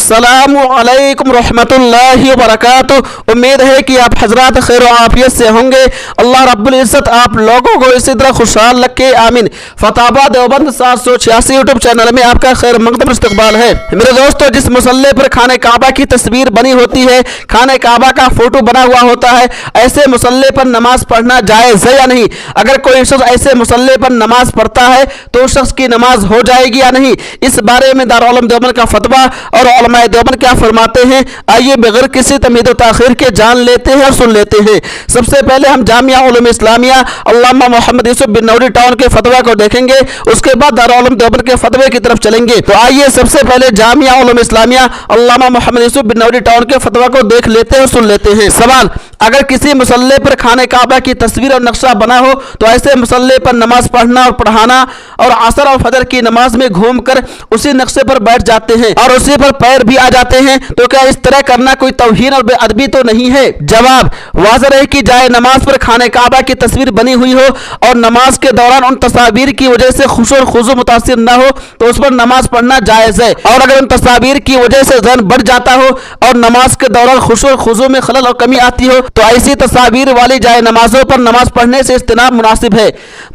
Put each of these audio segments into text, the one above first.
अस्सलामु अलैकुम रहमतुल्लाहि व बरकातुहू। उम्मीद है कि आप हजरात खैर आफियत से होंगे। अल्लाह रब्बुल इज्जत आप लोगों को इसी तरह खुशहाल रखे, आमीन। फतावा देवबंद 786 यूट्यूब चैनल में आपका खैर मकदम इस्तकबाल है। मेरे दोस्तों, जिस मुसल्ले पर खाने काबा की तस्वीर बनी होती है, खाने काबा का फोटो बना हुआ होता है, ऐसे मुसल्ले पर नमाज पढ़ना जायज़ है या नहीं? अगर कोई शख्स ऐसे मुसल्ले पर नमाज पढ़ता है तो उस शख्स की नमाज हो जाएगी या नहीं? इस बारे में दारुल उलूम देवबंद का फतवा और उलमाए देवबंद क्या फरमाते हैं, आइए बगैर किसी तमीद व ताखीर के जान लेते हैं और सुन लेते हैं। सबसे पहले हम जामिया उलूम इस्लामिया अल्लामा मोहम्मद यूसुफ बिनौरी टाउन के फतवा को देखेंगे, उसके बाद दारुल उलूम देवबंद के फतवे की तरफ चलेंगे। तो आइए सबसे पहले जामिया उलूम इस्लामिया अल्लामा मोहम्मद यूसुफ बिनौरी टाउन के फतवा को देख लेते हैं और सुन लेते हैं। सवाल, अगर किसी मुसल्ले पर खाने काबा की तस्वीर और नक्शा बना हो तो ऐसे मुसल्ले पर नमाज पढ़ना और पढ़ाना और असर और फजर की नमाज में घूमकर उसी नक्शे पर बैठ जाते हैं और उसी पर पैर भी आ जाते हैं, तो क्या इस तरह करना कोई तौहीन और बेअदबी तो नहीं है? जवाब, वाज़ेह है कि जाए नमाज पर खाने काबा की तस्वीर बनी हुई हो और नमाज के दौरान उन तस्वीर की वजह से खुशू और खुजू मुतासिर न हो तो उस पर नमाज पढ़ना जायज़ है। और अगर उन तस्वीर की वजह से ज़हन बढ़ जाता हो और नमाज के दौरान खुशू और खुजू में खलल और कमी आती हो तो ऐसी तस्वीर वाली जाए नमाजों पर नमाज पढ़ने से इज्तिनाब मुनासिब है।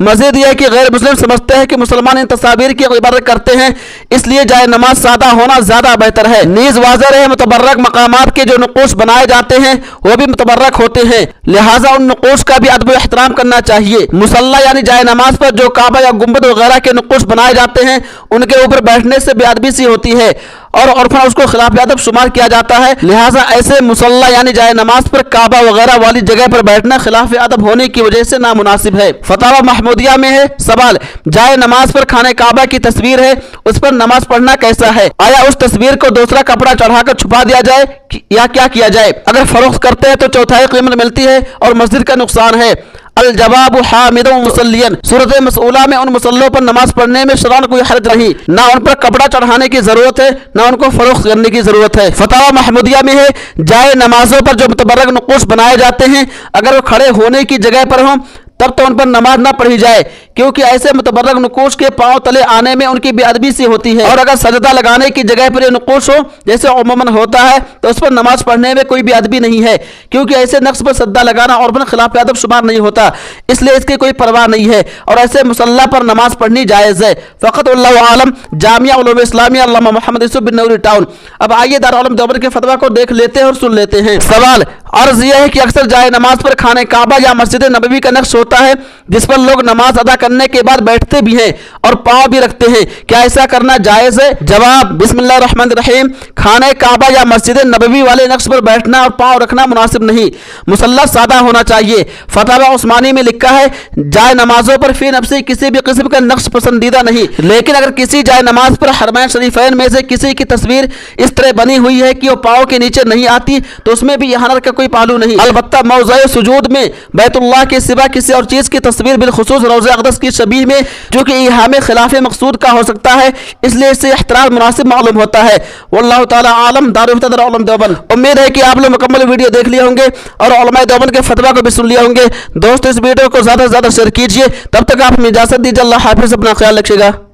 मजीद यह कि गैर मुस्लिम समझते हैं कि मुसलमान इन तस्वीर की इबादत करते हैं, इसलिए जाए नमाज सादा होना ज्यादा बेहतर है। नीज वाज़ेह है मुतबर्रक मकामात के जो नक़ूश बनाए जाते हैं वो भी मुतबर्रक होते हैं, लिहाजा उन नक़ूश का भी अदब एहतराम करना चाहिए। मुसल्ला यानी जाए नमाज पर जो काबा या गुंबद वगैरह के नक़ूश बनाए जाते हैं उनके ऊपर बैठने से बेअदबी सी होती है और औरफा उसको खिलाफ अदब शुमार किया जाता है, लिहाजा ऐसे मुसल्ला यानी जाए नमाज पर काबा वगैरह वाली जगह पर बैठना खिलाफ अदब होने की वजह से नामुनासिब है। फतावा महमूदिया में है सवाल, जाए नमाज पर खाने काबा की तस्वीर है, उस पर नमाज पढ़ना कैसा है? आया उस तस्वीर को दूसरा कपड़ा चढ़ाकर छुपा दिया जाए या क्या किया जाए? अगर फरोख्त करते हैं तो चौथाई कीमत मिलती है और मस्जिद का नुकसान है। अल जवाब हामिद मुसल्लियन, सूरत मसऊला में उन मुसल्लों पर नमाज पढ़ने में शरअन कोई हर्ज नहीं, ना उन पर कपड़ा चढ़ाने की जरूरत है ना उनको फरोख्त करने की जरूरत है। फतावा महमूदिया में है, जाए नमाजों पर जो मुतबर्रक नक़ूश बनाए जाते हैं अगर वो खड़े होने की जगह पर हों तब तो उन पर नमाज ना पढ़ी जाए, क्योंकि ऐसे मुतबर्रक नक़ूश के पांव तले आने में उनकी बेअदबी सी होती है। और अगर सजदा लगाने की जगह पर ये नक़ूश हो जैसे उमूमन होता है तो उस पर नमाज पढ़ने में कोई बेअदबी नहीं है, क्योंकि ऐसे नक्श पर सजदा लगाना और खिलाफ अदब शुमार नहीं होता, इसलिए इसकी कोई परवाह नहीं है और ऐसे मुसल्ला पर नमाज पढ़नी जायज़ है। फ़क़त वल्लाहु आलम। जामिया उलूम इस्लामिया अल्लामा मोहम्मद यूसुफ बिनौरी टाउन। अब आइए दारुल उलूम देवबंद के फतवा को देख लेते हैं और सुन लेते हैं। सवाल, अर्ज यह है कि अक्सर जाए नमाज पर खाने काबा या मस्जिद नबवी का नक्श होता है जिस पर लोग नमाज अदा करने के बाद बैठते भी हैं और पाँव भी रखते हैं, क्या ऐसा करना जायज़ है? जवाब, बिस्मिल्लाह रहमान रहीम, खाने काबा या मस्जिद नबवी वाले नक्श पर बैठना और पाँव रखना मुनासिब नहीं, मुसल्ला सादा होना चाहिए। फतावा उस्मानी में लिखा है, जाए नमाजों पर फी नफ्सी किसी भी किस्म का नक्श पसंदीदा नहीं, लेकिन अगर किसी जाए नमाज पर हरमैन शरीफैन में से किसी की तस्वीर इस तरह बनी हुई है कि वो पाँव के नीचे नहीं आती तो उसमें भी यहाँ का कोई पहलू नहीं। अलबत्ता मौज़े सुजूद में बैतुल्लाह के सिवा किसी और चीज़ की तस्वीर बिलखुसूस रोज़े अक़दस की शबीह में जो कि इहामे खिलाफ मकसूद का हो सकता है, इसलिए इससे एहतराम मुनासिब मालूम होता है। वल्लाहु ताला आलम। दारुल उलूम देवबंद। उम्मीद है कि आप लोग मुकम्मल वीडियो देख लिए होंगे और उलमाए देवबंद के फतवा को भी सुन लिया होंगे। दोस्तों, इस वीडियो को ज़्यादा से ज़्यादा शेयर कीजिए। तब तक आप हमें इजाज़त दीजिए। अल्लाह हाफ़िज़, अपना ख्याल रखिएगा।